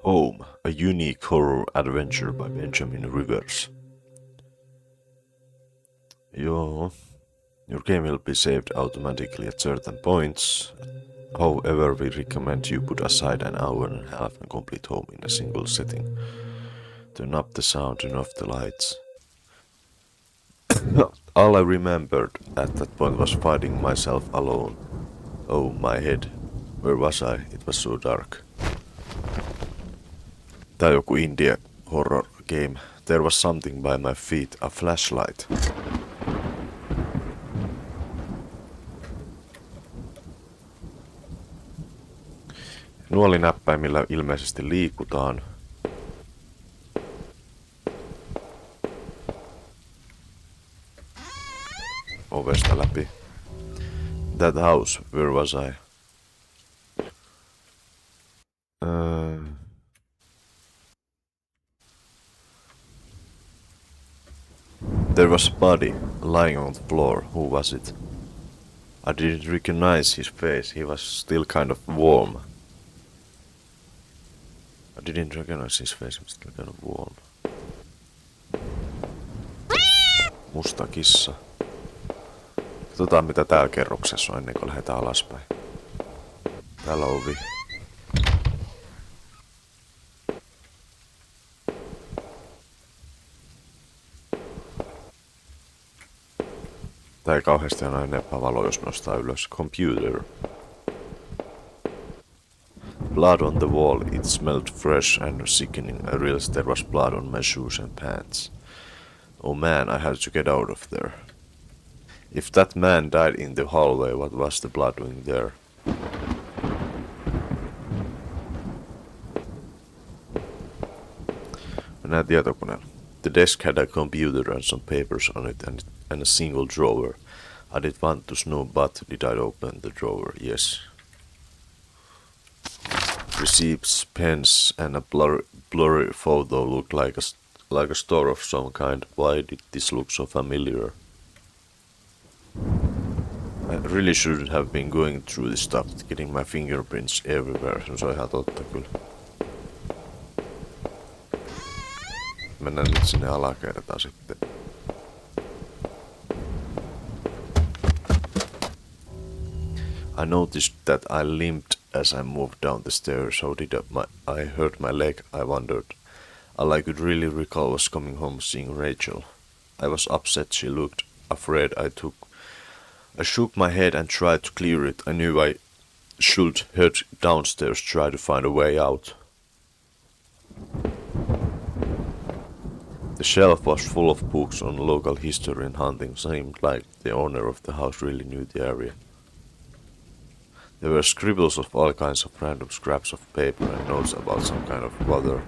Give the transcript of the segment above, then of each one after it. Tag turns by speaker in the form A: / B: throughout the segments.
A: Home, a unique horror adventure by Benjamin Rivers. Joo, your game will be saved automatically at certain points. However, we recommend you put aside an hour and a half and complete home in a single setting. Turn up the sound, turn off the lights. All I remembered at that point was fighting myself alone. Oh, my head. Where was I? It was so dark. Tää on joku indie horror game. There was something by my feet, a flashlight. Nuolinäppäimillä ilmeisesti liikutaan. Ovesta läpi. That house, where was I? There was a body lying on the floor. Who was it? I didn't recognize his face. He was still kind of warm. I didn't recognize his face. He was still kind of warm. Musta kissa. Katsotaan mitä täällä kerroksessa on ennen kuin lähdetään alaspäin. Täällä on ovi. Tää ei kauheasti aina enempää valo, jos nostaa ylös. Computer. Blood on the wall. It smelled fresh and sickening. I realized there was blood on my shoes and pants. Oh man, I had to get out of there. If that man died in the hallway, what was the blood doing there? Mennään tietokoneella. The desk had a computer and some papers on it and a single drawer. I did want to know, but did I open the drawer? Yes. Receipts, pens, and a blurry photo look like a store of some kind. Why did this look so familiar? I really shouldn't have been going through this stuff, getting my fingerprints everywhere. Se on ihan totta kyllä. Mennään nyt sinne alakertaan sitten. I noticed that I limped as I moved down the stairs. How did I hurt my leg? I wondered. All I could really recall was coming home seeing Rachel. I was upset she looked, afraid I shook my head and tried to clear it. I knew I should head downstairs, try to find a way out. The shelf was full of books on local history and hunting. Seemed like the owner of the house really knew the area. There were scribbles of all kinds of random scraps of paper and notes about some kind of water.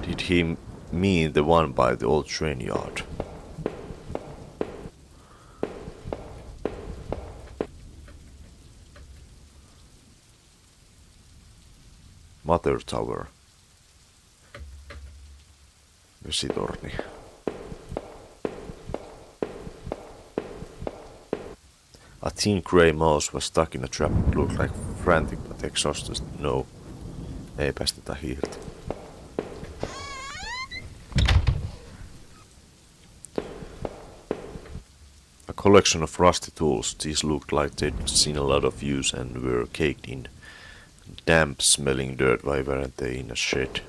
A: Did he mean the one by the old train yard? Mother Tower. Vesitorni. A thin grey mouse was stuck in a trap. It looked like frantic but exhausted. No, ei päästetä hiirtä. A collection of rusty tools. These looked like they'd seen a lot of use and were caked in damp smelling dirt. Why weren't they in a shed?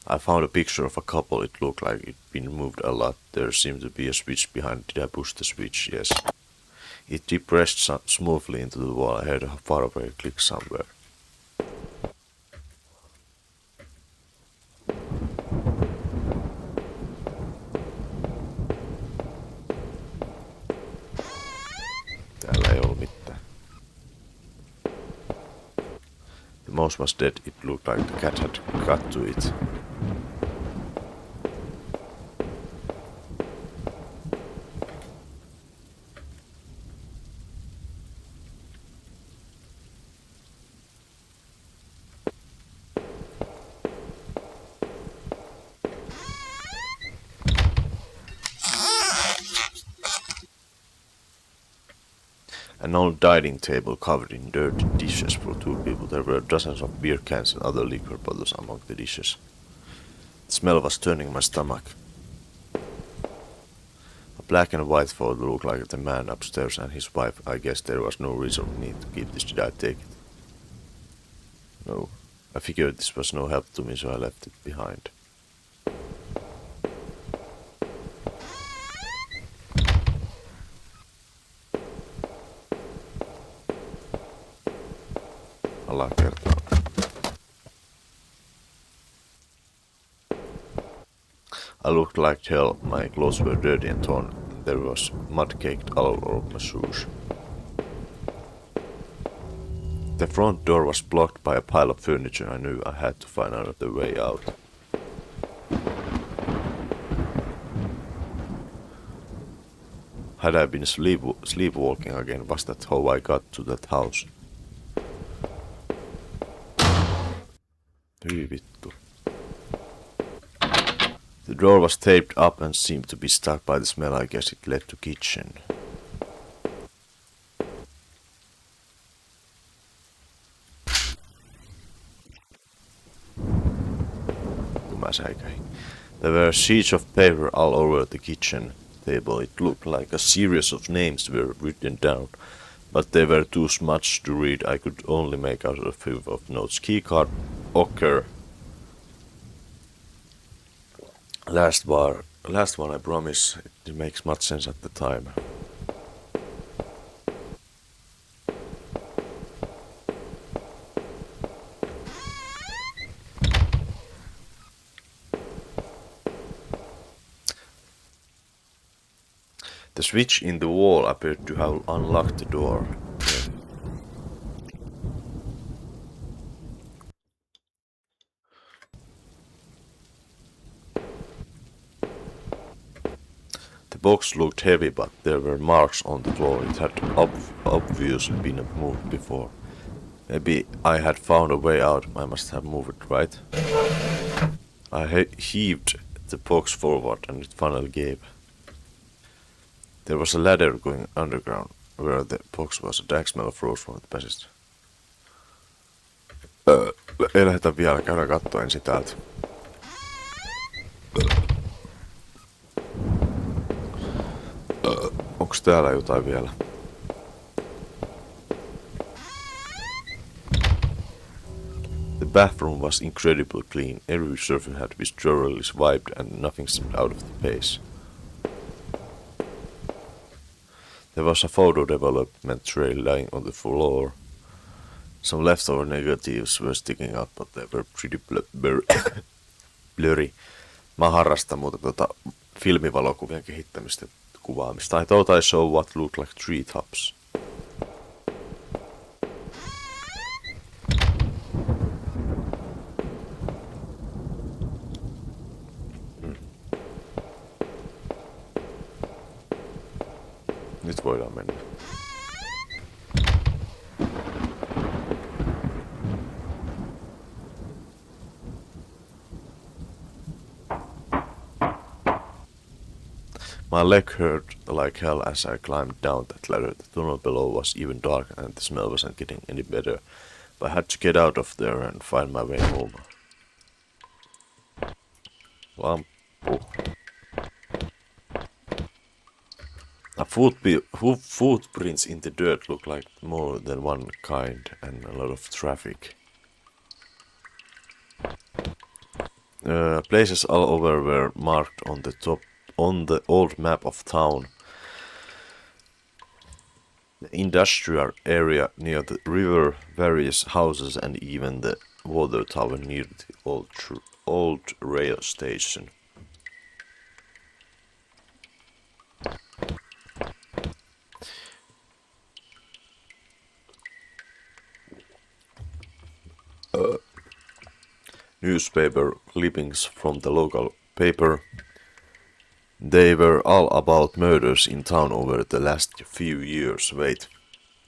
A: I found a picture of a couple. It looked like it'd been moved a lot. There seemed to be a switch behind. Did I push the switch? Yes. It depressed smoothly into the wall. I heard a faraway click somewhere. Täällä ei ollut mitään. The mouse was dead. It looked like the cat had got to it. An old dining table covered in dirty dishes for 2 people. There were dozens of beer cans and other liquor bottles among the dishes. The smell was turning my stomach. A black and white photo looked like the man upstairs and his wife. I guess there was no reason for me to keep this. Did I take it? No. I figured this was no help to me, so I left it behind. Alakertaan. I looked like hell. My clothes were dirty and torn. There was mud caked all over my shoes. The front door was blocked by a pile of furniture. I knew I had to find another way out. Had I been sleepwalking again? Was that how I got to that house? Hyi vittu. The door was taped up and seemed to be stuck by the smell. I guess it led to kitchen. There were sheets of paper all over the kitchen table. It looked like a series of names were written down, but they were too smudged to read. I could only make out a few of notes. Keycard, ochre. Last one, I promise. It makes much sense at the time. The switch in the wall appeared to have unlocked the door. The box looked heavy, but there were marks on the floor. It had obviously been moved before. Maybe I had found a way out. I must have moved it, right? I heaved the box forward and it finally gave. There was a ladder going underground where the box was. A dark smell rose from the passage. Ei lähdetä vielä, käydään katsoa ensin täältä. Onks täällä jotain vielä? The bathroom was incredibly clean. Every surface had been thoroughly wiped and nothing seemed out of the place. There was a photo development tray lying on the floor. Some leftover negatives were sticking out, but they were pretty blurry. Mä harrastan muuta filmivalokuvien kehittämistä kuvaamista. I thought I saw what looked like treetops. Nyt voidaan mennä. My leg hurt like hell as I climbed down that ladder. The tunnel below was even dark and the smell wasn't getting any better. But I had to get out of there and find my way home. Lamppu. Footprints in the dirt look like more than one kind and a lot of traffic. Places all over were marked on the old map of town. The industrial area near the river, various houses and even the water tower near the old rail station. Newspaper clippings from the local paper. They were all about murders in town over the last few years. Wait,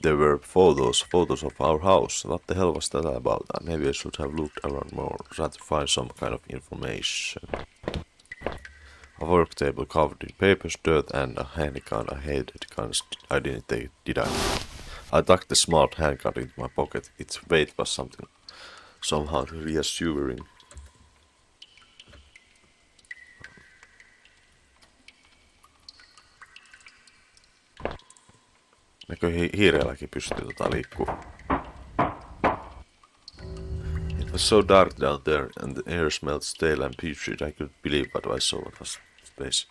A: there were photos of our house. What the hell was that about? Maybe I should have looked around more, tried to find some kind of information. A work table covered in papers, dirt and a handy gun. I hated guns. I didn't take it, did I? I tucked the smart handgun into my pocket. Its weight was somehow reassuring. Näkö hiireelläkin pystyy liikkuu. It was so dark down there, and the air smelled stale and putrid. I couldn't believe what I saw. It was space.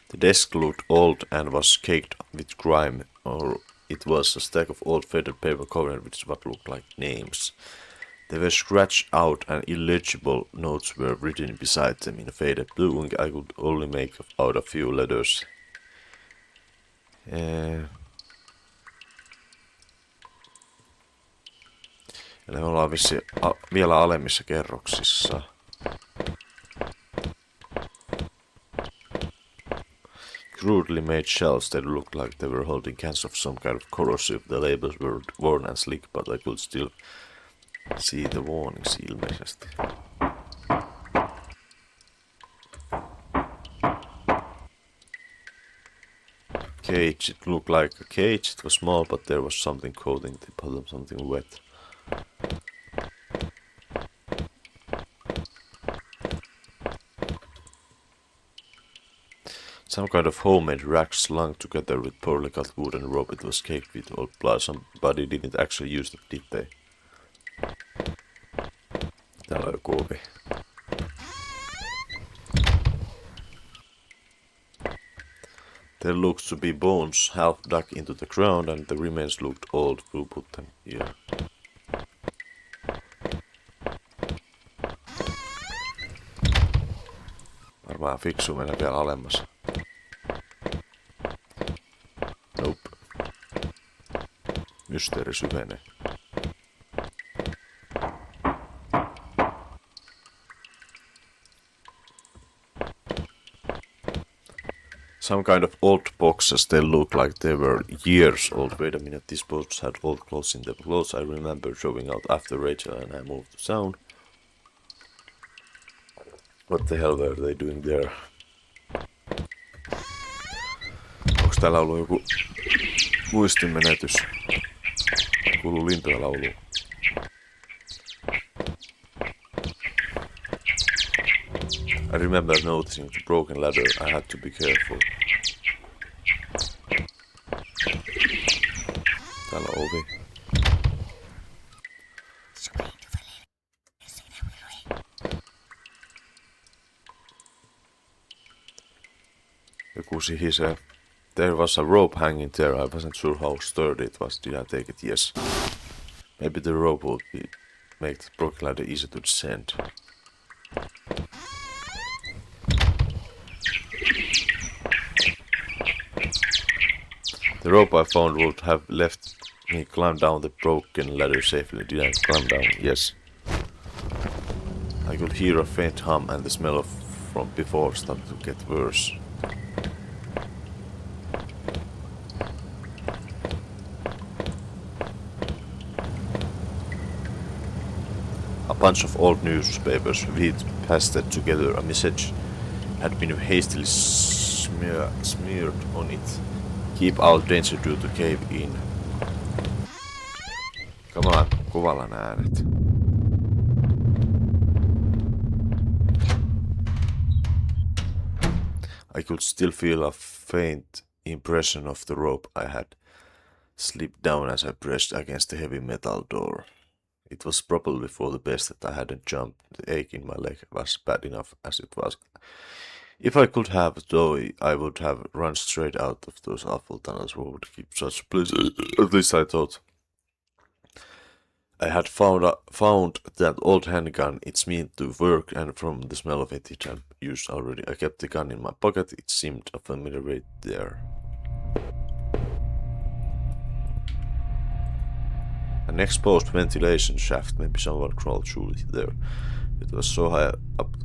A: The desk looked old and was caked with grime, or it was a stack of old faded paper covered with what looked like names. They were scratched out and illegible notes were written beside them in faded blue ink. I could only make out a few letters. Eli me ollaan vielä alemmissa kerroksissa. Crudely made shelves that looked like they were holding cans of some kind of corrosive. The labels were worn and slick, but I could still see the warnings ilmeisesti. Cage. It looked like a cage. It was small, but there was something coating the bottom, something wet. Some kind of homemade rack slung together with poorly cut wooden rope. It was caked with old blood. Somebody didn't actually use it, did they? Täällä on joku ovi. There looked to be bones half dug into the ground, and the remains looked old. Who put them here? Varmaan fiksu mennä vielä alemmas. Nope. Mysteeri syvenee. Some kind of old boxes. They look like they were years old. Wait a minute, these boxes had old clothes in them. Clothes I remember showing out after Rachel and I moved to town. What the hell were they doing there? Onks täällä ollut joku muistinmenetys? Kuuluu lintuja lauluun. I remember noticing the broken ladder. I had to be careful. Täällä on ovi. Joku sihisee. There was a rope hanging there. I wasn't sure how sturdy it was. Did I take it? Yes. Maybe the rope would make the broken ladder easy to descend. The rope I found would have left me climb down the broken ladder safely. Did I climb down? Yes. I could hear a faint hum and the smell from before started to get worse. A bunch of old newspapers, we'd pasted together. A message had been hastily smeared on it. Keep out, danger due to cave in. Come on, kuvallan äänet. I could still feel a faint impression of the rope I had slipped down as I pressed against the heavy metal door. It was probably for the best that I hadn't jumped. The ache in my leg was bad enough as it was. If I could have, though, I would have run straight out of those awful tunnels. Who would keep such a place? At least I thought. I had found that old handgun. It's meant to work, and from the smell of it had used already. I kept the gun in my pocket. It seemed a familiar weight there. An exposed ventilation shaft. Maybe someone crawled through it there. It was so high up.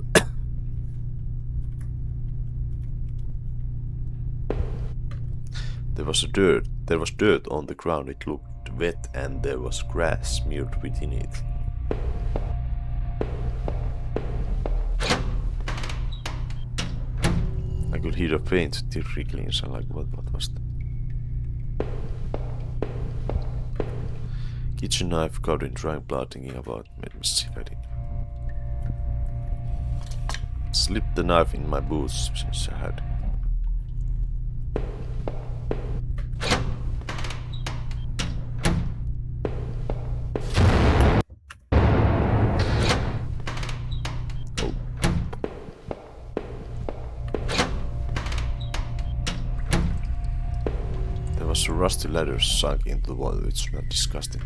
A: There was dirt on the ground. It looked wet and there was grass smeared within it. I could hear a faint trickling sound, like what was that? Kitchen knife covered in drying blood, thinking about made me sweating. Slipped the knife in my boots since I had. Oh. There was a rusty ladder sunk into the wall, which smelled disgusting.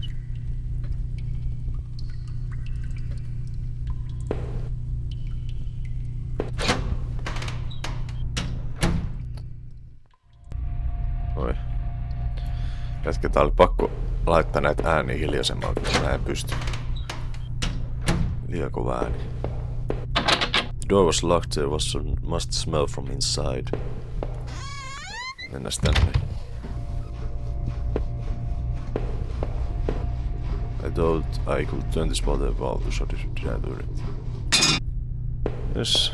A: Jätkä, oli pakko laittaa näitä ääniä hiljaisemmalle, kun mä en pysty. Liian kova ääni. The door was locked, there was a must smell from inside. Mennäs tänne. I thought I could turn this water valve to shut it, did I do it? Yes.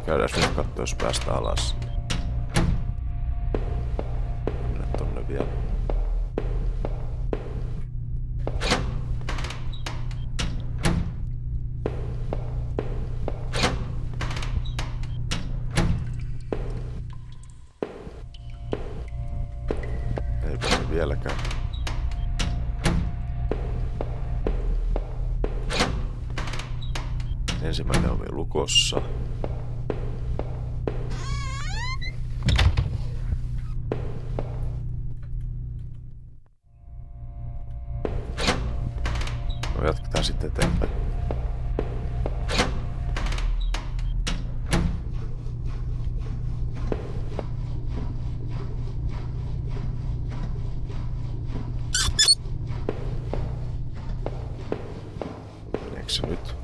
A: Käydään nyt kattoo, jos päästään alas. Mennä tonne vielä. Ei pääse vieläkään. Ensimmäinen ovi lukossa. No, jatketaan sitten eteenpäin. Meneekö se nyt?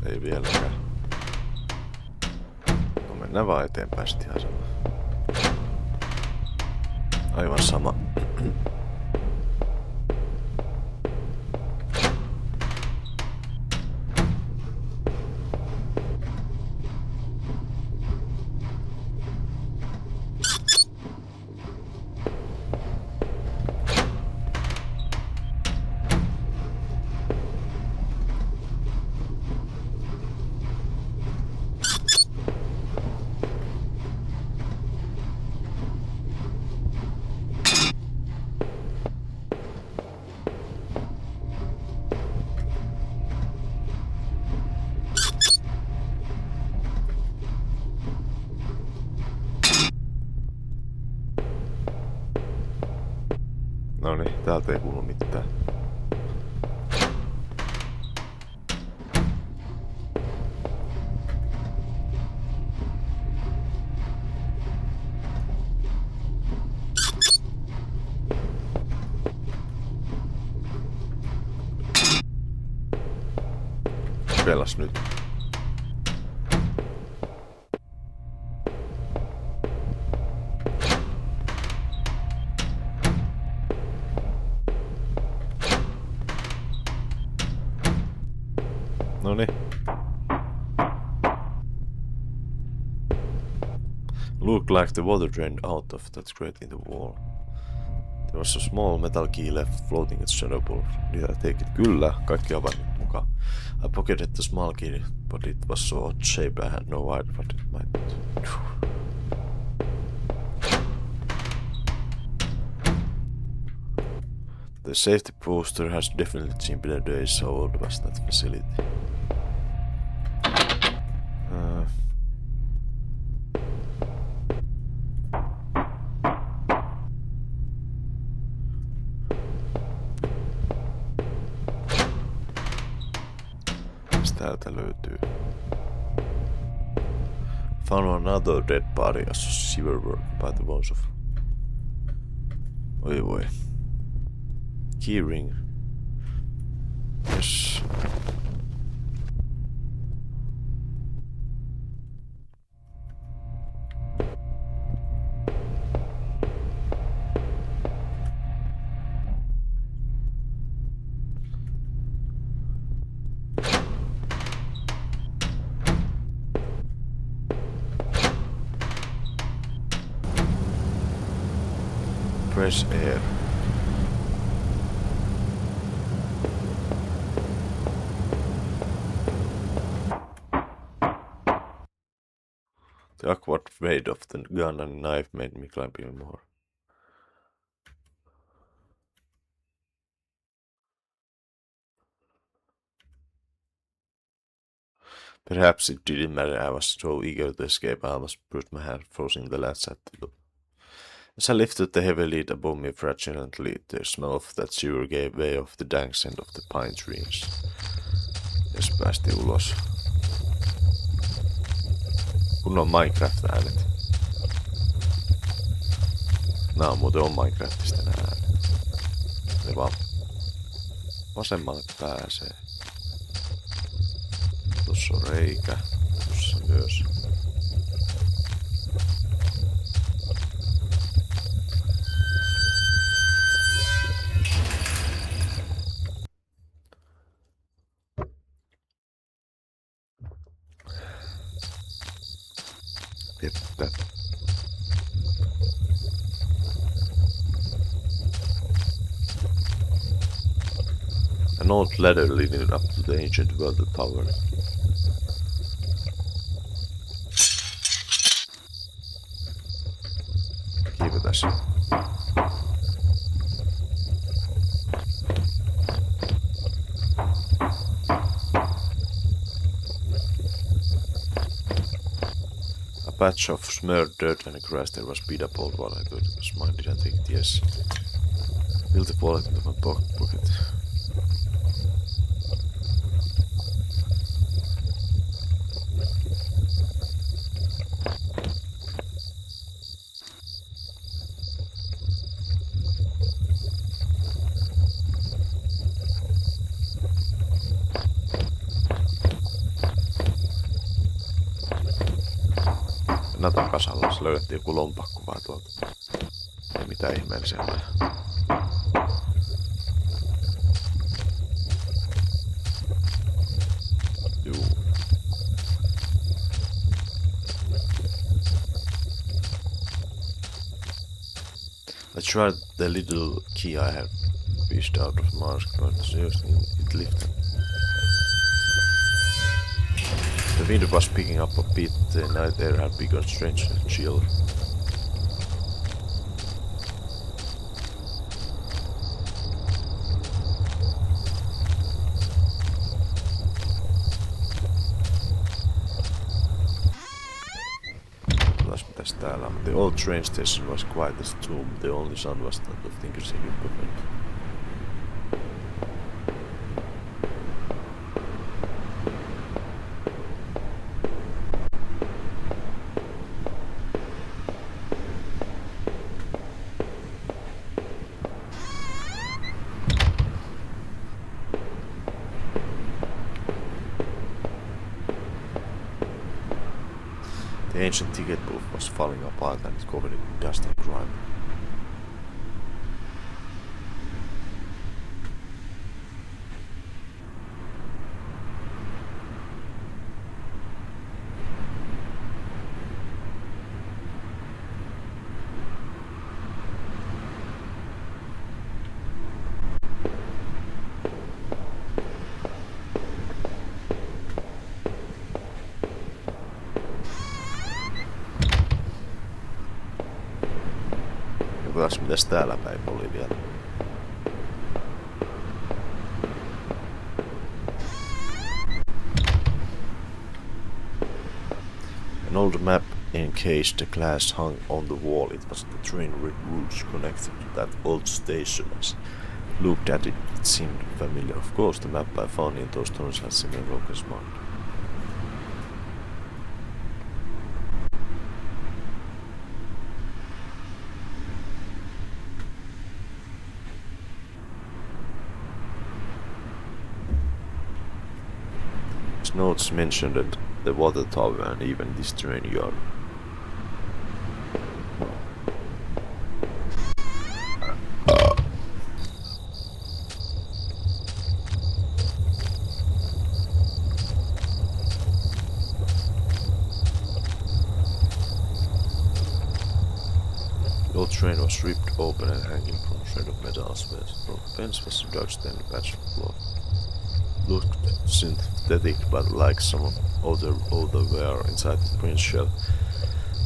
A: Ei vieläkään. No mennään vaan eteenpäin sitten ihan sama. Aivan sama. Noniin, täältä ei kuulu mitään. Pelas nyt. Noniin. Looked like the water drained out of that grate in the wall. There was a small metal key left floating at shadow pool. Did I take it? Kyllä, kaikki avaimet mukaan. I pocketed the small key, but it was so odd shape I had no idea what it might do. The safety poster has definitely seen better days, so old was that facility. Täältä löytyy. Found another dead body as a shiver work by the bones of. Oi voi. Keyring. stairs. Fresh air. The awkward weight of the gun and knife made me climb even more. Perhaps it didn't matter. I was so eager to escape, I almost brushed my hand, forcing the latch at the door. As I lifted the heavy lid above me fragilely, the smell of that sewer gave way of the dank scent of the pine trees. Jos päästiin ulos. Kunnon Minecraft-äänet. Nää on muuten Minecraftista nää äänet. Ne vaan vasemmalle pääsee. Tuossa on reikä. Tuossa myös. Vettä. An old ladder leading up to the ancient weather tower. Kiivetäs. A patch of smeared dirt and grass there was beat up old while I thought it was mine, didn't think it, yes. Built the wallet into my pocket. Natan kasalla löydettiin joku lompakko vaan tuolta. Ei mitään ihmeellisempää. Juu. I tried the little key I had fished out of mask, but seriously it lifted. The wind was picking up a bit, the night air had become strangely chill. Mitäs täällä on? The old train station was quite as tomb, the only sun was that of thinkers equipment. The ancient ticket booth was falling apart and covered in dust and grime. Mitäs täällä päin oli vielä? An old map encased the glass hung on the wall. It was the train routes connected to that old station. As looked at it, it seemed familiar. Of course, the map I found in those tunnels had similar locals marked. Notes mentioned it, the water tower and even this train yard. The old train was ripped open and hanging from a shred of metal space. From the fence was a dark stained patch of cloth. Looked synthetic, but like some other wear inside the print shell.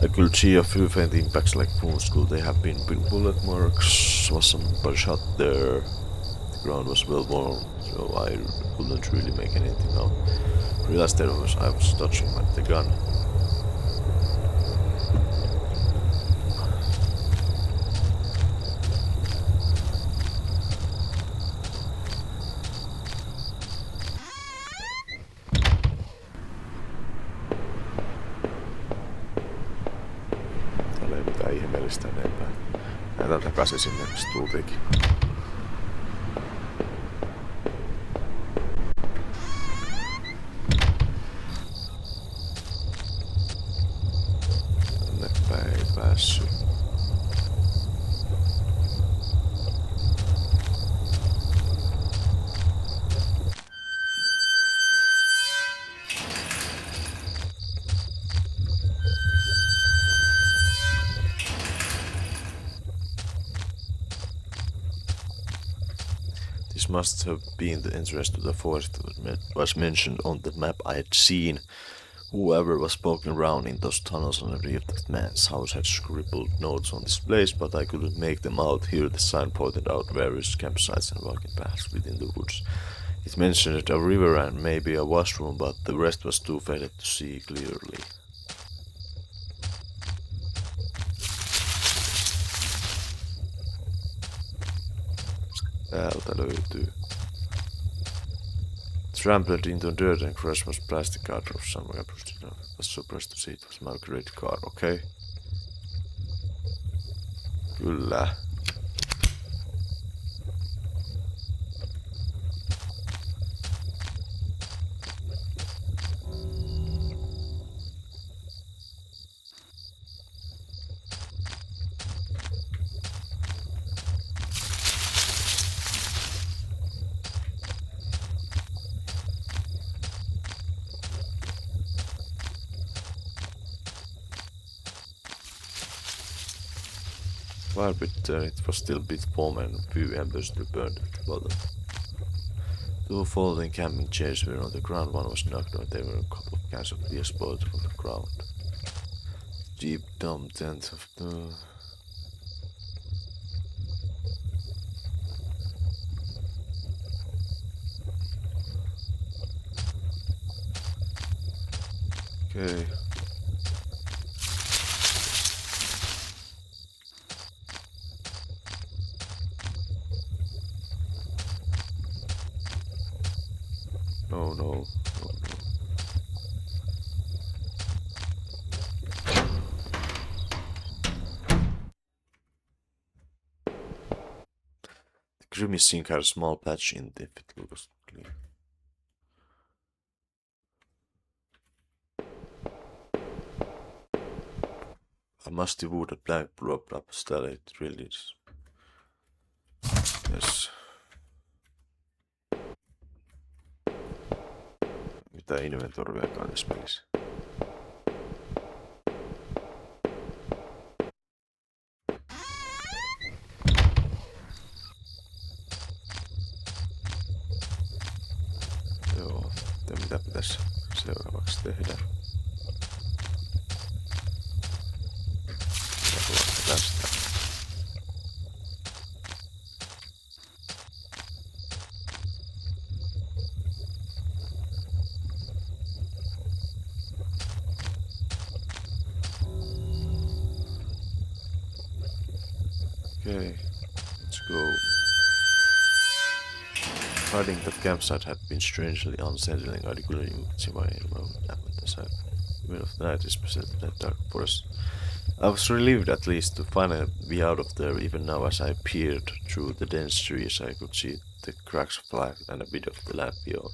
A: I could see a few faint impacts like wounds. Could they have been bullet marks? Was somebody shot there? The ground was well worn, so I couldn't really make anything out. Realized I was touching the gun. Täällä ei mitään ihmeellistä enempää. Näitä takaisin sinne stuuliinkin. Tännepä ei päässyt. This must have been the entrance to the forest that was mentioned on the map I had seen. Whoever was poking around in those tunnels underneath that man's house had scribbled notes on this place, but I couldn't make them out. Here the sign pointed out various campsites and walking paths within the woods. It mentioned a river and maybe a washroom, but the rest was too faded to see clearly. Täältä löytyy. Trampled into dirt and crushed was plastic card of some I was surprised to see it was my great car, okay? Kyllä. While it was still a bit warm and few embers still burned at the bottom. Two folding camping chairs were on the ground. One was knocked out. There were a couple of cans of beer spoiled from the ground. Deep dumb tent of the... Okay. Oh no, oh no. The creamy sink had a small patch in it if it looks clean. A musty wood plank propped up still it really is. Yes. Mitä inventoriakaan tässä pelissä. Joo, mitä pitäisi seuraavaksi tehdä? Tästä. Okay, let's go. Finding that campsite had been strangely unsettling. I couldn't even see my map at the side. Middle of the night, especially in that dark forest. I was relieved at least to finally be out of there. Even now, as I peered through the dense trees, I could see the cracks of light and a bit of the land beyond.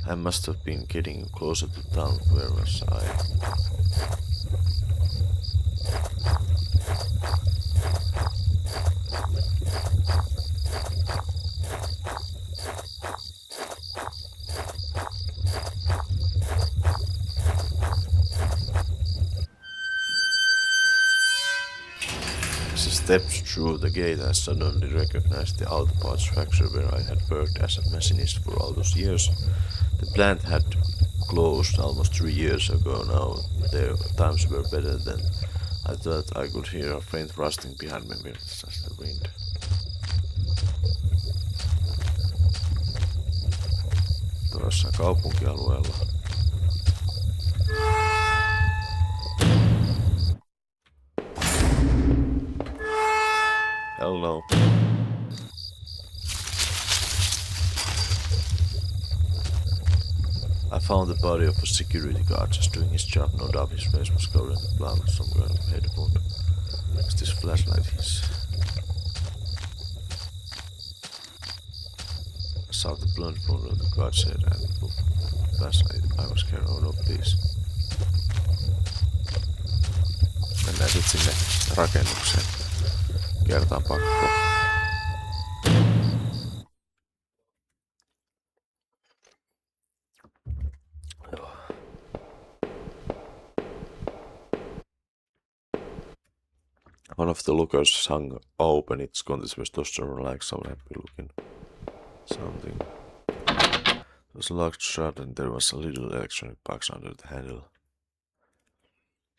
A: I must have been getting closer to town. Where was I? As I stepped through the gate, I suddenly recognized the auto parts factory where I had worked as a machinist for all those years. The plant had closed almost 3 years ago now. Their times were better then. I thought I could hear a faint rusting behind me, but it's just the wind. Tuossa kaupunkialueella. Hello. I found the body of a security guard just doing his job. No doubt his face was covered in blood with some kind of head wound. It's this flashlight his. I saw the blunt wound of the guard's head and the flashlight I was carrying. Oh no, please. Mennään sit sinne rakennukseen. Kertaan pakko. One of the lookers hung open its contents with testosterone like some happy looking something. It was locked shut and there was a little electronic box under the handle.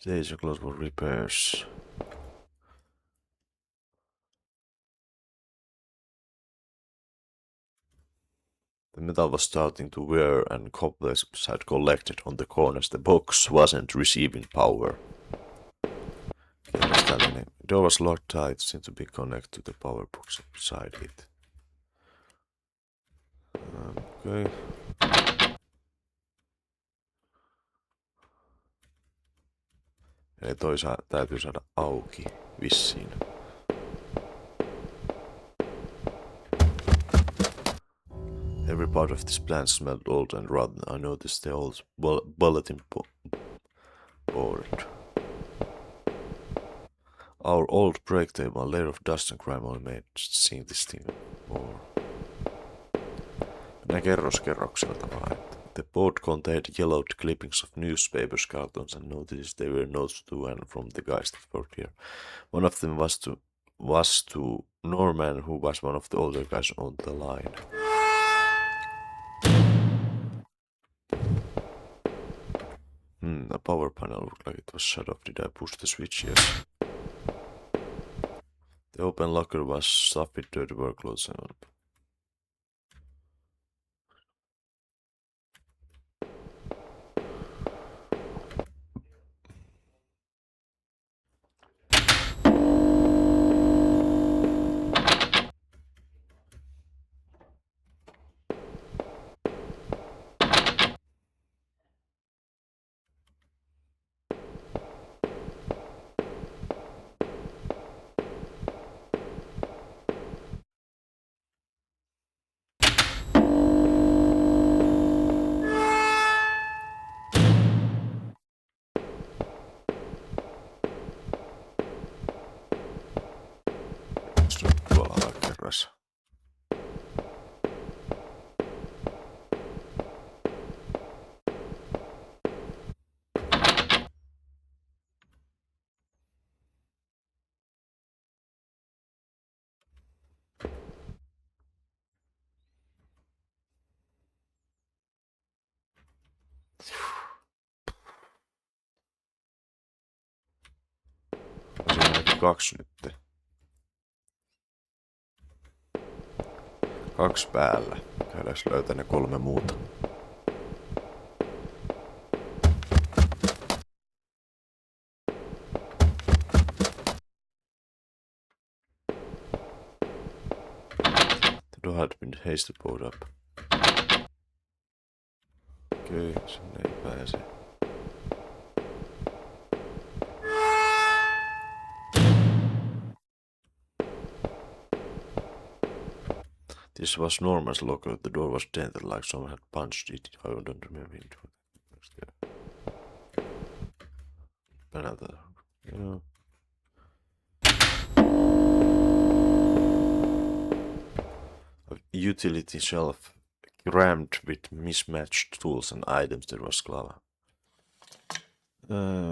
A: Days are closed for repairs. The metal was starting to wear and cobwebs had collected on the corners. The box wasn't receiving power. The door was locked tight, seemed to be connected to the power box beside it. Okay. Eli toi täytyy saada auki, vissiin. Every part of this plant smelled old and rotten. I noticed the old bulletin board. Our old break table, a layer of dust and grime only made seeing this thing more. Mennään kerroskerrokselta vaan. The board contained yellowed clippings of newspapers, cartons, and notices they were notes to and from the guys that worked here. One of them was to Norman, who was one of the older guys on the line. A power panel looked like it was shut off. Did I push the switch? Yes. The open locker was stuffed with dirty work clothes and tuolla alakerrassa. Siinä ainakin 2 nyt. 2 päällä. Käydään löytää ne 3 muuta. The door had been hastily pulled up. Okei, sinne ei pääse. This was Norman's locker. The door was dented like someone had punched it. I don't remember it. Another. Yeah. A utility shelf crammed with mismatched tools and items. There was Klava. Okay.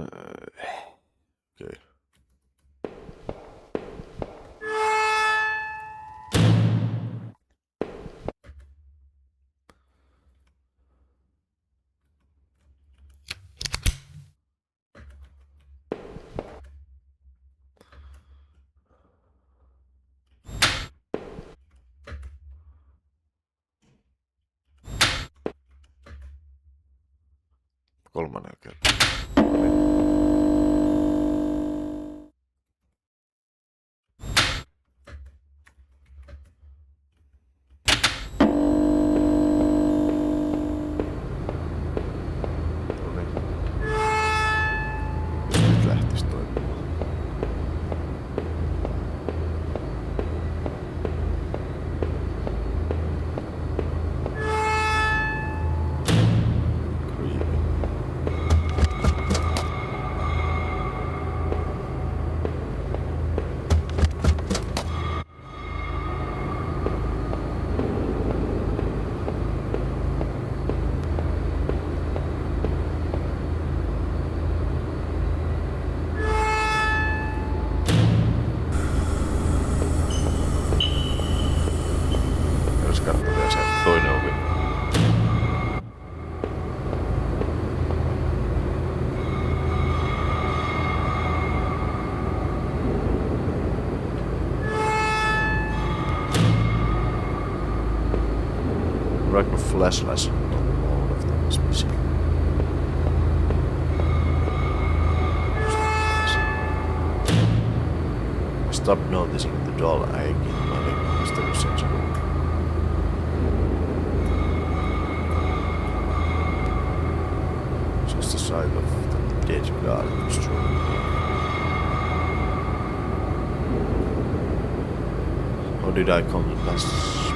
A: Kolmannen kertaa. Nyt lähtis toimimaan. Toinen ovi. Rack of flashlights. All of them is missing. I stopped noticing the doll egging in my leg instead of sensible. Just the sight of the dead guard was true. How did I come to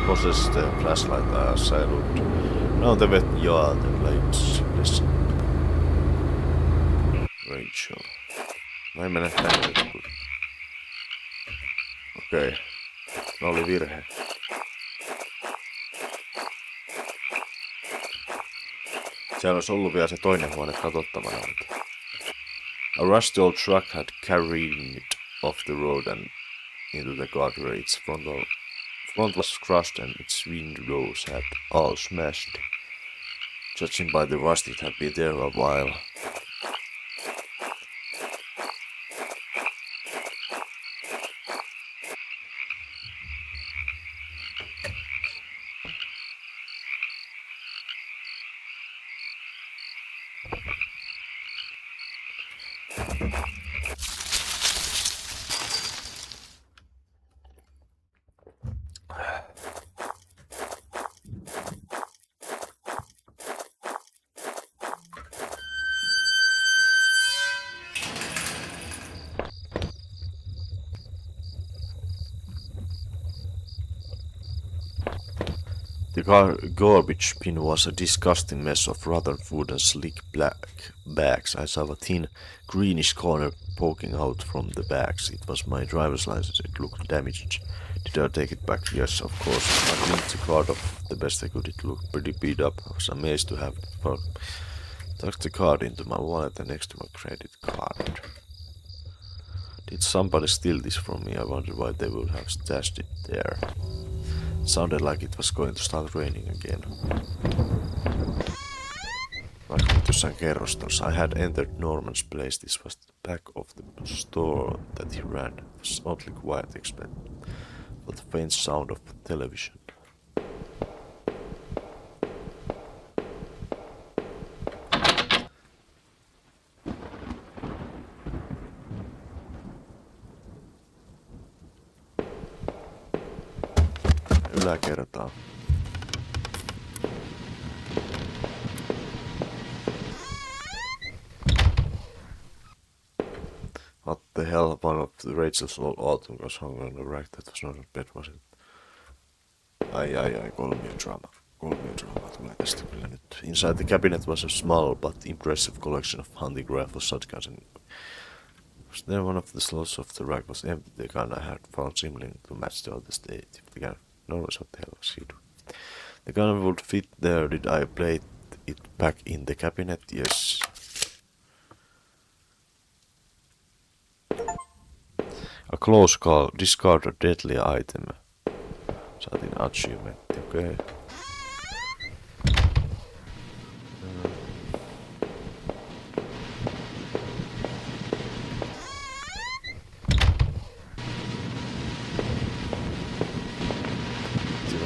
A: possess the flashlight as I looked? Now the vet yard and lights. Listen. Rachel. Mä en mene tänne. Okei. No oli virhe. Siellä olisi ollut vielä se toinen huone katsottavana. A rusty old truck had carried it off the road and into the guardrail. Its front was crushed and its windows had all smashed. Judging by the rust, it had been there a while. The garbage bin was a disgusting mess of rotten food and slick black bags. I saw a thin, greenish corner poking out from the bags. It was my driver's license. It looked damaged. Did I take it back? Yes, of course. I cleaned the card off the best I could. It looked pretty beat up. I was amazed to have it. Tucked the card into my wallet and next to my credit card. Did somebody steal this from me? I wondered why they would have stashed it there. It sounded like it was going to start raining again. Like jossain kerrostalossa. I had entered Norman's place. This was the back of the store that he ran. It was oddly quiet except for the faint sound of television. Yläkertaa. What the hell? One of Rachel's old autumn was hung on the rack. That was not a bed, was it? Ai, kolmiodraama. Kolmiodraama tulee tästä kyllä nyt. Inside the cabinet was a small but impressive collection of hunting rifles, shotguns and... Was there one of the slots of the rack was empty? The gun I had found seemingly to match the other state. If the gun... No, what the hell was he doing? The gun would fit there. Did I plate it back in the cabinet? Yes. A close call. Discard a deadly item. Saatiin achievement. Okei. Okay.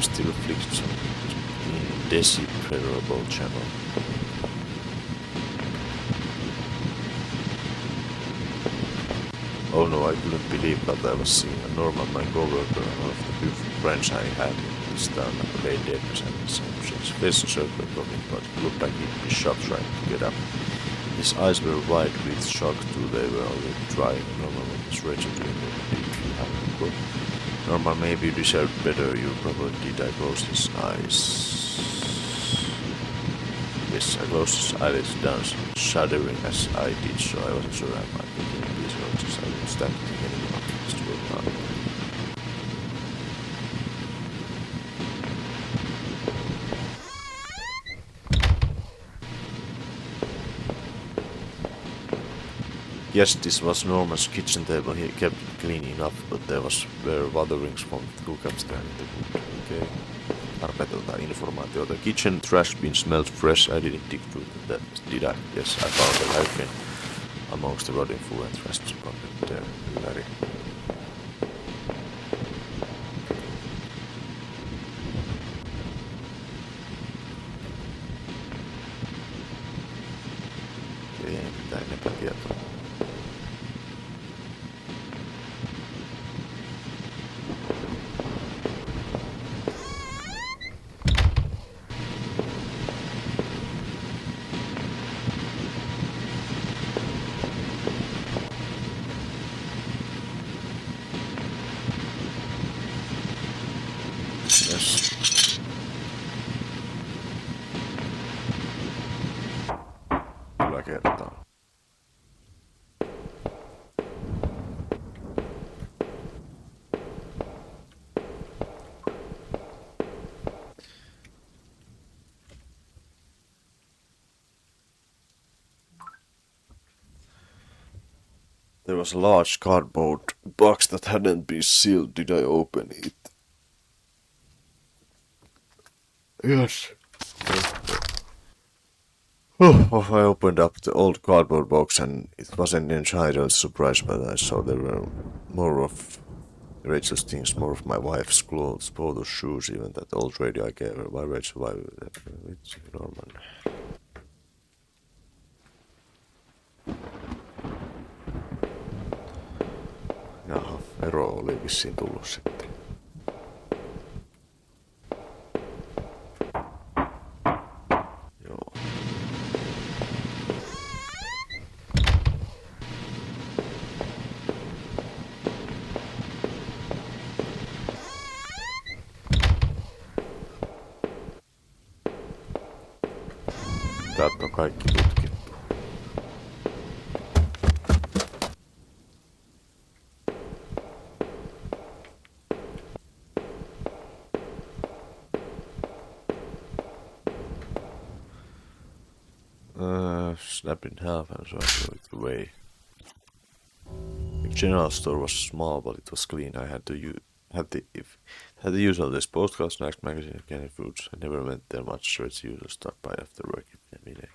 A: Still afflicts indecipherable channel. Oh no, I couldn't believe that I was seeing a Norman, my coworker, and one of the few friends I had in this town, and lay dead beside the same machines. Face a circle talking, but it looked like he'd be shocked trying to get up. His eyes were wide with shock too, they were already drying. Norman was Rachel doing it. Did you have a quote? Norman, maybe you deserved better, you probably did. I closed his eyes. Yes, I closed his eyelids down, shuddering as I did so. I wasn't sure I might be getting these roses. I didn't stand to think anyone else to work on. Yes, this was Norman's kitchen table. He kept it clean enough, but there were witherings from the hookups there in the wood. Okay. Tarpeetonta informaatiota. Kitchen trash bin smelled fresh. I didn't dig through that, did I? Yes, I found a live bin amongst the rotting food and trash bucket there. Larry. Okei, mitään epätietoa. Kyllä kertaa. There was a large cardboard box that hadn't been sealed. Did I open it? Yes. I opened up the old cardboard box and it wasn't entirely surprised, but I saw there were more of Rachel's things, more of my wife's clothes, photos, shoes, even that old radio I gave her. Why Rachel? Why? It's Norman. Jaha, ero oli vissiin tullut sitten. Joo. Täältä on kaikki tutkittu. Snap in half and so I threw it away. The general store was small, but it was clean. I had the usual this postcard, snacks, magazine, and canned foods. I never went there much, so it's usual stop by after work every day.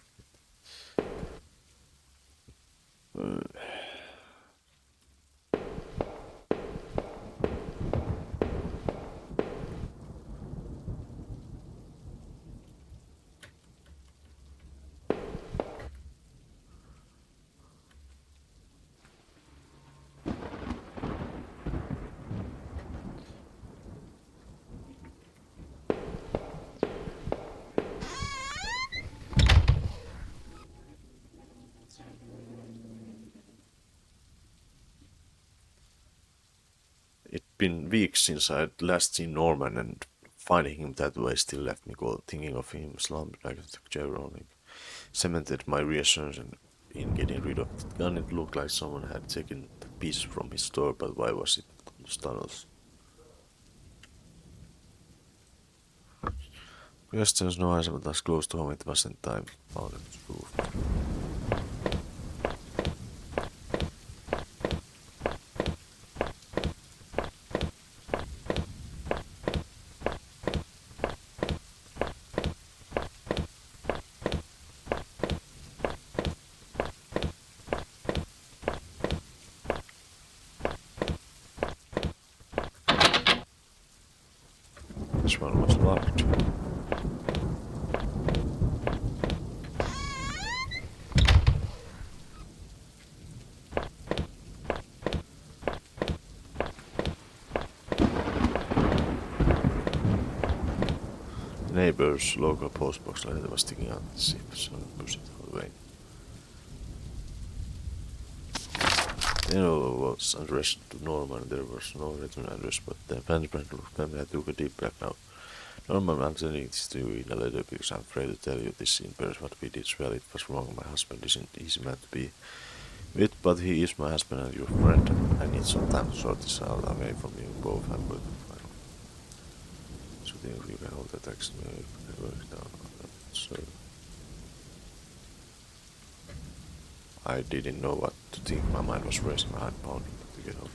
A: It'd been weeks since I'd last seen Norman, and finding him that way still left me cold. Thinking of him slumped like a Jeronic cemented my reassurance in getting rid of the gun. It looked like someone had taken the piece from his store, but why was it in those tunnels? Questions no answer, but as close to home it wasn't time. Found it roof. This one was locked. Neighbor's local postbox letter was sticking out the zip, so I pushed it away. The envelope was addressed to Norman. There was no return address, but the fingerprint looked familiar. I took a deep breath now. Norman, I'm sending this to you in a letter because I'm afraid to tell you this in person. What we did, well, it was wrong. My husband isn't an easy man to be with, but he is my husband and your friend. I need some time to sort this out away from you both. I'm going to find out. So think you can hold the text me if it works down. So I didn't know what to think. My mind was racing. My heart pounding to get off.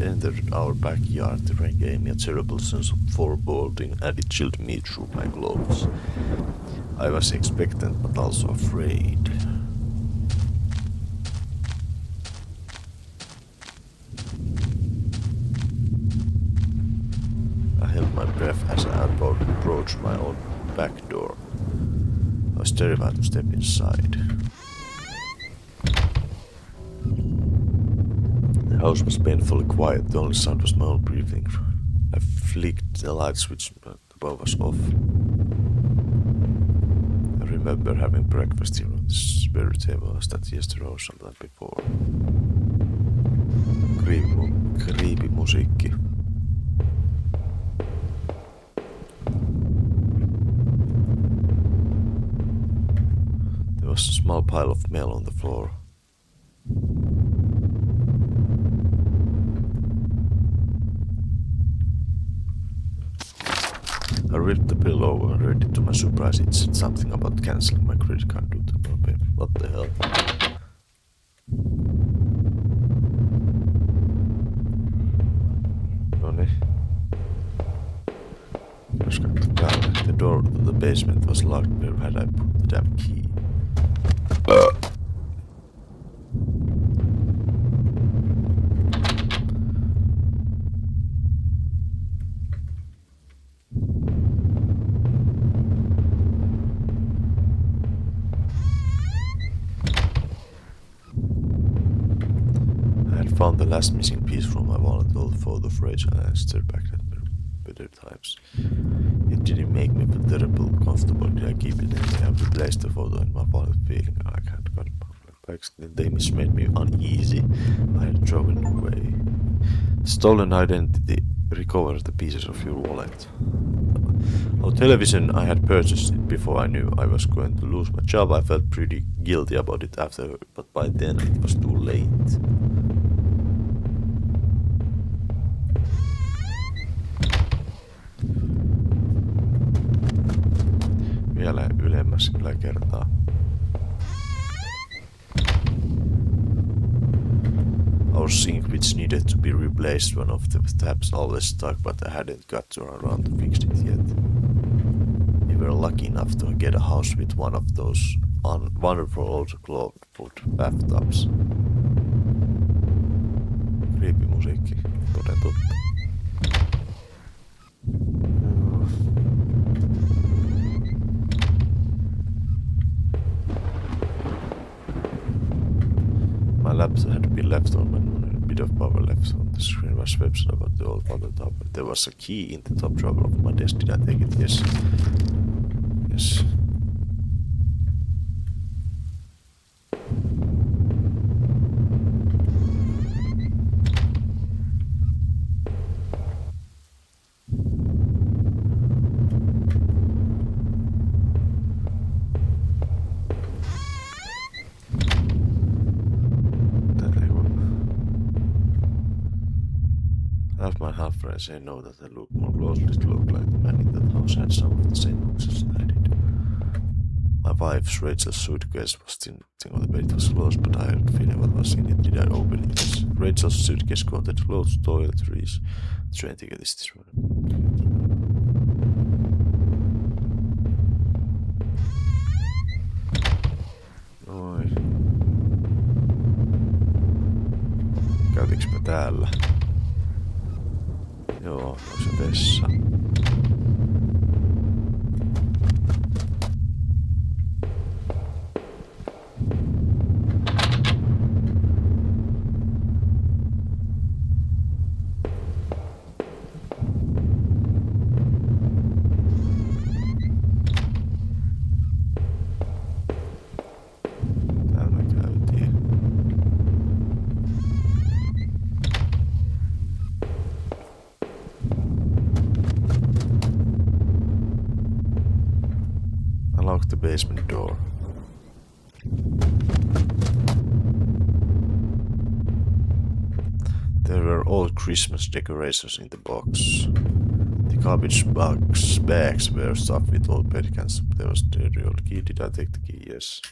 A: Entered our backyard. The rain gave me a terrible sense of foreboding and it chilled me through my clothes. I was expectant but also afraid. I held my breath as I approached my own back door. I was terrified to step inside. The house was painfully quiet. The only sound was my own breathing. I flicked the light switch, but the bulb was off. I remember having breakfast here on this very table. Was that yesterday or sometime before? Creepy musiikki. There was a small pile of mail on the floor. I ripped the pillow and read it. To my surprise, it said something about cancelling my credit card due to no payment. What the hell? Noni. The door to the basement was locked. Where had I put the damn key? Found the last missing piece from my wallet, old photo of Rachel, and I stared back at her better times. It didn't make me feel terrible, comfortable. Did I keep it in? I have replaced the photo in my wallet, feeling like I had got by accident. The image made me uneasy. I had thrown it away. Stolen identity. Recover the pieces of your wallet. On television, I had purchased it before I knew I was going to lose my job. I felt pretty guilty about it after, but by then it was too late. Vielä ylemmäs kyllä kertaa. Our sink, which needed to be replaced, one of the taps always stuck, but I hadn't got around to fix it yet. We were lucky enough to get a house with one of those wonderful old clawfoot bathtubs. Creepy musiikki, toden totta. My laptop had been left on my bit of power left on the screen was website about the old water tower. There was a key in the top drawer of my desk. Did I take it? Yes. Yes. Half my half-friends say no that I look more closely to look like the man in that house had some of the same books as I did. My wife's Rachel's suitcase was sitting on the bed. It was closed, but I had a feeling what was in it. Did I open it? Yes. Rachel's suitcase contained clothes, toiletries, train ticket. Is this one? Noin. Käytiinkö me täällä? Joo, on se vessa. Täällä käytiin. Unlock the basement door. There were old Christmas decorations in the box. The garbage bags were stuffed with old bed cans. There was the real key. Did I take the key? Yes.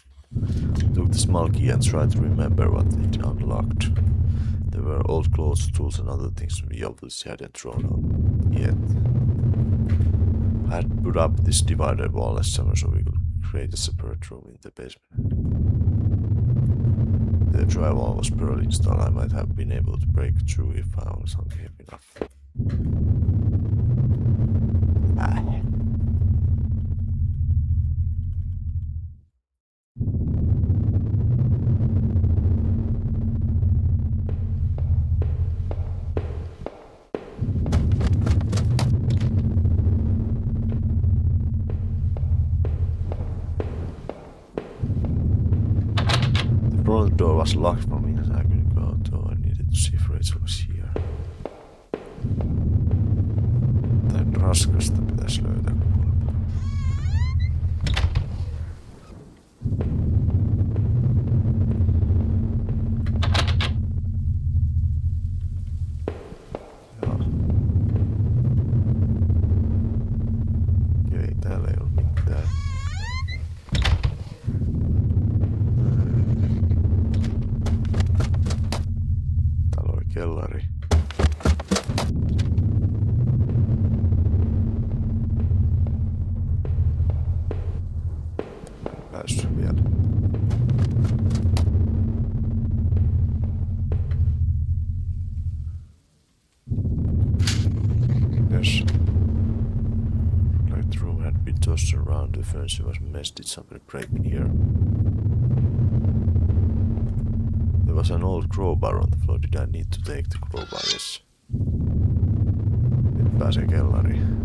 A: Took the small key and tried to remember what it unlocked. There were old clothes, tools and other things we obviously hadn't thrown out yet. I had put up this divider wall last summer so we could create a separate room in the basement. The drywall was barely installed. I might have been able to break through if I was hungry enough. The front door was locked from inside. I couldn't go out, so I needed to see if Rachel was here. Tän raskasta pitäisi löytää kuulemma. Joo. Okei, täällä ei oo mitään. Täällä oli kellari. Päässyt vielä. Yes. Like the room had been tossed around, the furniture was messed. Did somebody break in here? There was an old crowbar on the floor. Did I need to take the crowbar? Yes. Nyt pääsee kellariin.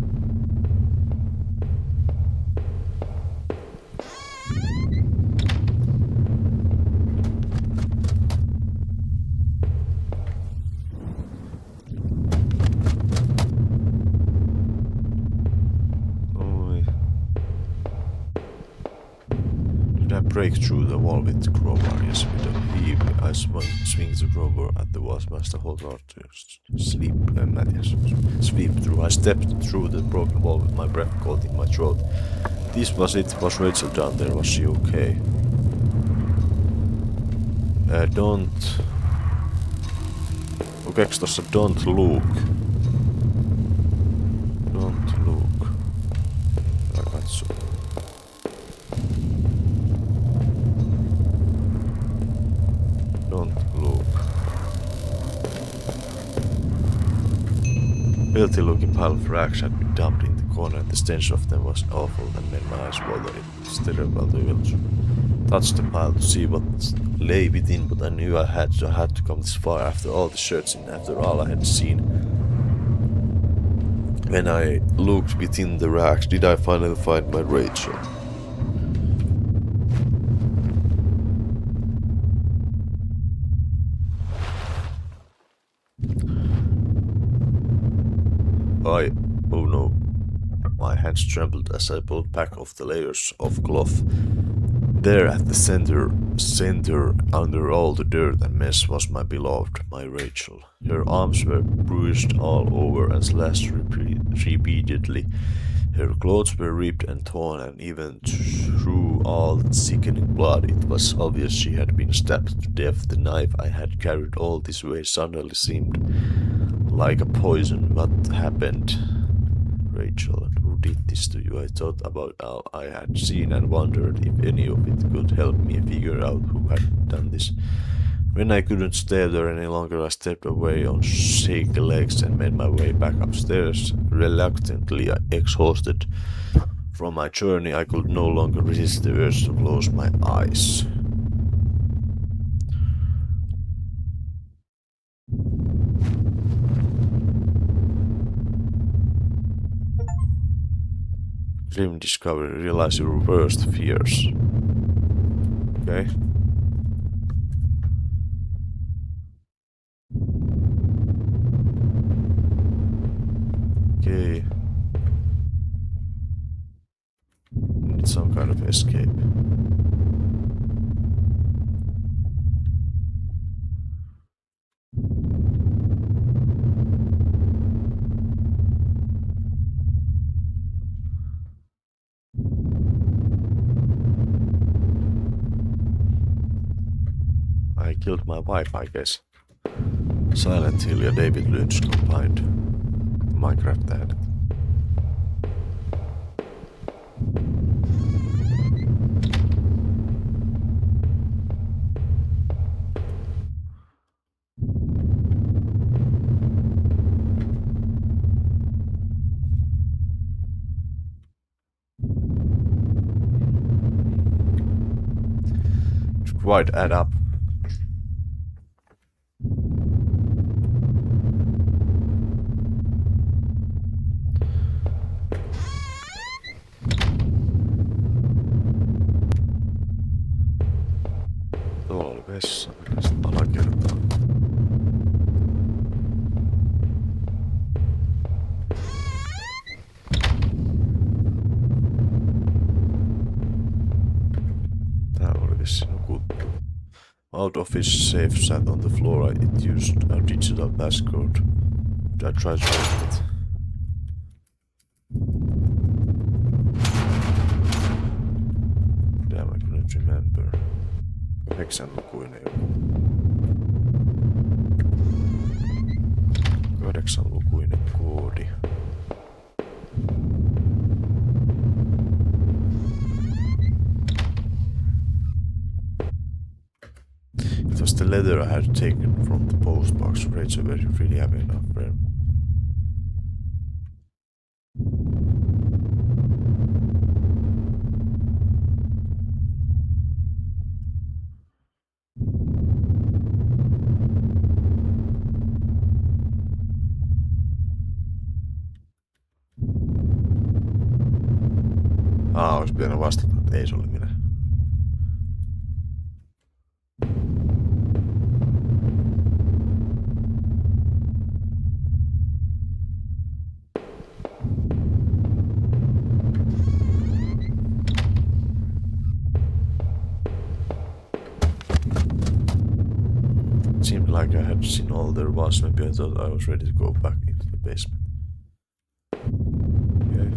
A: Did I break through the wall with the crowbar? Yes, with a heave. I swing the crowbar at the wall. Master hold hard to sweep through. I stepped through the broken wall with my breath caught in my throat. This was it. Was Rachel down there? Was she okay? Don't... Lukeeks tossa don't look? Don't look. Älä katso. Don't look. Filthy looking pile of rags had been dumped in the corner and the stench of them was awful and made my eyes watery. It's terrible to illustrate. touched the pile to see what lay within, but I knew I had to come this far after all the shirts and after all I had seen. When I looked within the racks, did I finally find my Rachel? Oh no. My hands trembled as I pulled back off the layers of cloth. There at the center, under all the dirt and mess was my beloved, my Rachel. Her arms were bruised all over and slashed repeatedly. Her clothes were ripped and torn, and even through all that sickening blood, it was obvious she had been stabbed to death. The knife I had carried all this way suddenly seemed like a poison. What happened? Rachel, who did this to you? I thought about all I had seen and wondered if any of it could help me figure out who had done this. When I couldn't stay there any longer, I stepped away on shaky legs and made my way back upstairs, reluctantly exhausted. From my journey, I could no longer resist the urge to close my eyes. Grim discovery, realize your worst fears. Okay. Okay. Need some kind of escape. I killed my wife, I guess. Silent Hill ja David Lynch combined. Minecraft äänet. Should quite add up. Tuolla oli vessa, mennään sitten alakertaan. Täällä oli vissiin nukuttu. Out office safe sat on the floor. It used a digital passcode. I tried to open it. Damn, I couldn't remember. 8-lukuinen joku. 8-lukuinen koodi. It was the letter I had taken from the postbox. Rachel, were you really having enough room? Olisi pitänyt vastata, että ei se oli minä. It seemed like I had seen all there was. Maybe I thought I was ready to go back into the basement. Okay.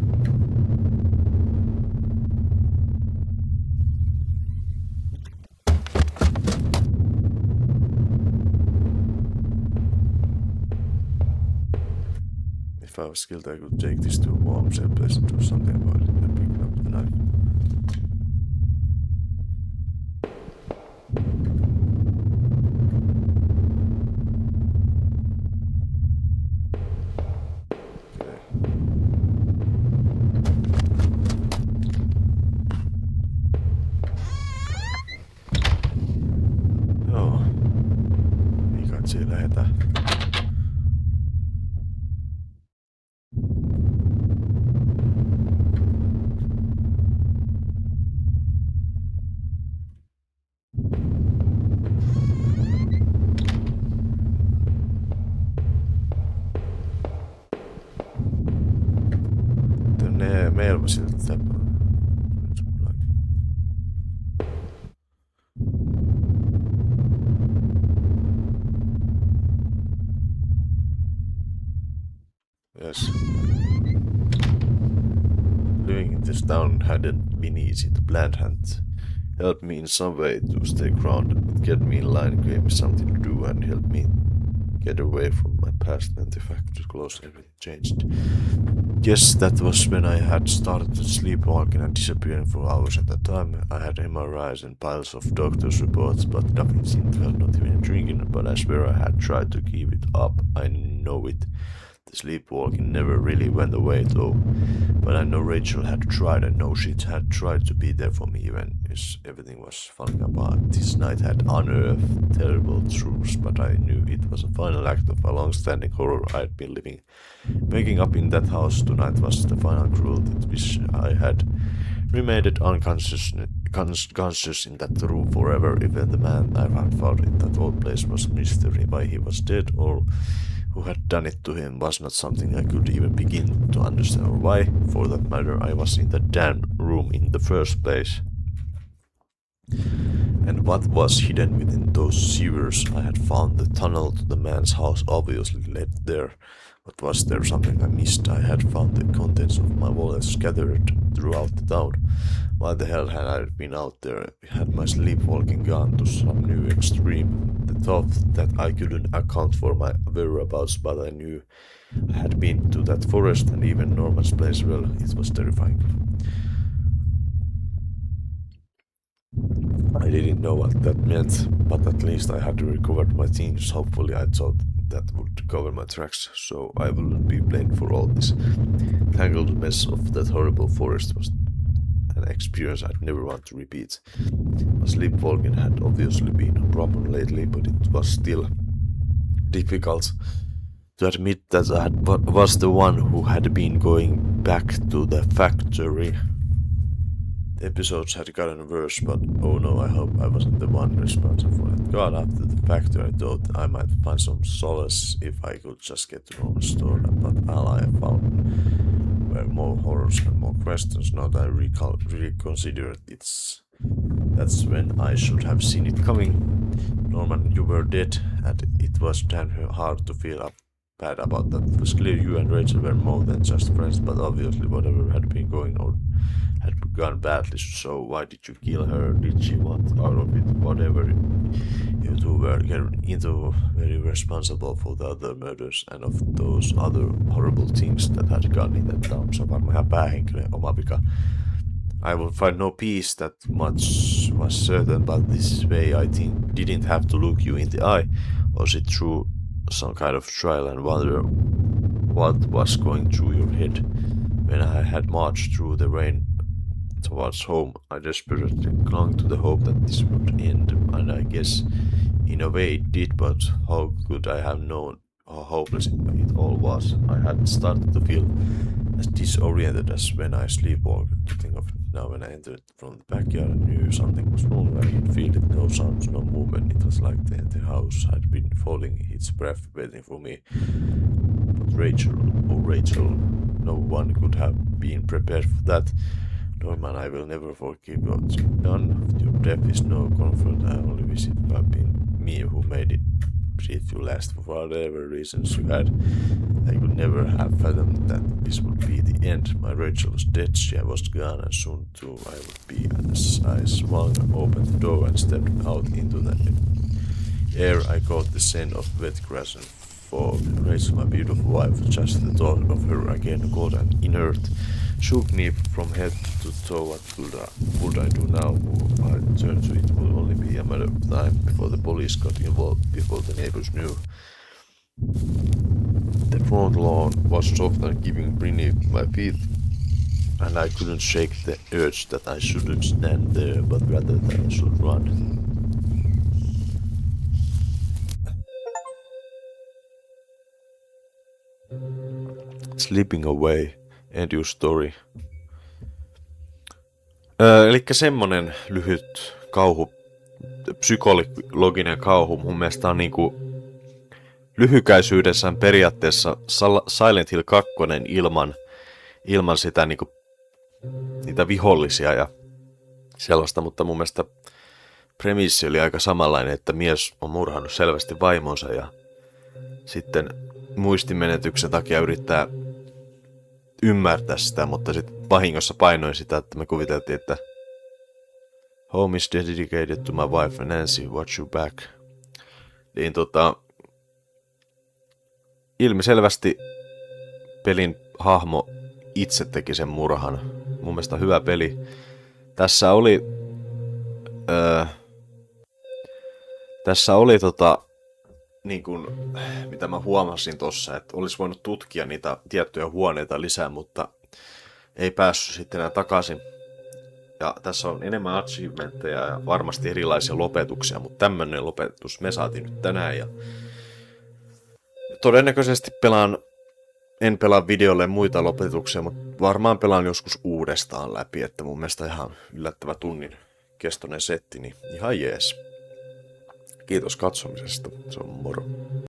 A: If I was skilled, I could take this to a warm safe place and do something about it and pick up the knife. Vitsi, lähetään. The mail was in the Yes. Living in this town hadn't been easy. The plant had helped me in some way to stay grounded. It kept me in line, gave me something to do, and helped me get away from my past. And the factory closed, everything changed. Yes, that was when I had started sleepwalking and disappearing for hours. At that time, I had MRIs and piles of doctor's reports, but nothing seemed to help, not even drinking. But I swear I had tried to keep it up. I know it. The sleepwalking never really went away though, but I know Rachel had tried. I know she had tried to be there for me even as everything was falling apart. This night had unearthed terrible truths, but I knew it was a final act of a long-standing horror I'd been living. Waking up in that house tonight was the final cruelty, which I had remained unconscious in that room forever. Even the man I had found in that old place was a mystery. Why he was dead or who had done it to him was not something I could even begin to understand, or why, for that matter, I was in that damn room in the first place. And what was hidden within those sewers I had found? The tunnel to the man's house obviously led there. But was there something I missed? I had found the contents of my wallet scattered throughout the town. Why the hell had I been out there? Had my sleepwalking gone to some new extreme? The thought that I couldn't account for my whereabouts, but I knew I had been to that forest and even Norman's place. Well, it was terrifying. I didn't know what that meant, but at least I had recovered my things. Hopefully I thought that would cover my tracks, so I wouldn't be blamed for all this. Tangled mess of that horrible forest was an experience I'd never want to repeat. My sleepwalking had obviously been a problem lately, but it was still difficult to admit that I was the one who had been going back to the factory. The episodes had gotten worse, but oh no, I hope I wasn't the one responsible for it. God, after the factory I thought I might find some solace if I could just get to Norman's store, but all I found were more horrors and more questions. Now that I reconsider that's when I should have seen it coming. Norman, you were dead, and it was damn hard to feel bad about that. It was clear you and Rachel were more than just friends, but obviously whatever had been going on had gone badly, so why did you kill her? Did she want out of it? Whatever, you two were into very responsible for the other murders and of those other horrible things that had gone in that town. Se on varmaan ihan päähenkilön oma vika. I will find no peace, that much was certain, but this way I think didn't have to look you in the eye. Was it through some kind of trial and wonder what was going through your head? When I had marched through the rain towards home, I desperately clung to the hope that this would end, and I guess in a way it did, but how could I have known how hopeless it all was? I had started to feel as disoriented as when I sleepwalked. To think of it now, when I entered from the backyard, I knew something was wrong. I could feel it, no sounds, no movement. It was like the entire house had been falling its breath, waiting for me. But Rachel, oh Rachel, no one could have been prepared for that. Norman, I will never forgive what you've done. Your death is no comfort. I only wish it had been me who made it breathe you last. For whatever reasons you had, I could never have fathomed that this would be the end. My Rachel was dead, she was gone, and soon too I would be. As I swung open the door and stepped out into the air, I caught the scent of wet grass and fog. Rachel, my beautiful wife, just the thought of her again, cold and inert, shook me from head to toe. What would I do now? I turned to it would only be a matter of time before the police got involved, before the neighbors knew. The front lawn was soft and giving beneath my feet, and I couldn't shake the urge that I shouldn't stand there, but rather that I should run. Slipping Away, End Your Story. Elikkä semmonen lyhyt kauhu, psykologinen kauhu mun mielestä on niinku lyhykäisyydessään periaatteessa Silent Hill 2 ilman sitä niinku, niitä vihollisia ja sellaista, mutta mun mielestä premissi oli aika samanlainen, että mies on murhannut selvästi vaimonsa ja sitten muistimenetyksen takia yrittää ymmärtää sitä, mutta sitten vahingossa painoin sitä, että me kuviteltiin, että home is dedicated to my wife Nancy, watch you back. Niin ilmiselvästi pelin hahmo itse teki sen murhan. Mun mielestä hyvä peli. Tässä oli niin kuin, mitä mä huomasin tossa, että olisi voinut tutkia niitä tiettyjä huoneita lisää, mutta ei päässyt sitten enää takaisin. Ja tässä on enemmän achievementteja ja varmasti erilaisia lopetuksia, mutta tämmönen lopetus me saatiin nyt tänään. Ja todennäköisesti en pelaa videolle muita lopetuksia, mutta varmaan pelaan joskus uudestaan läpi, että mun mielestä ihan yllättävä tunnin kestoinen setti, niin ihan jees. Kiitos katsomisesta, se on moro.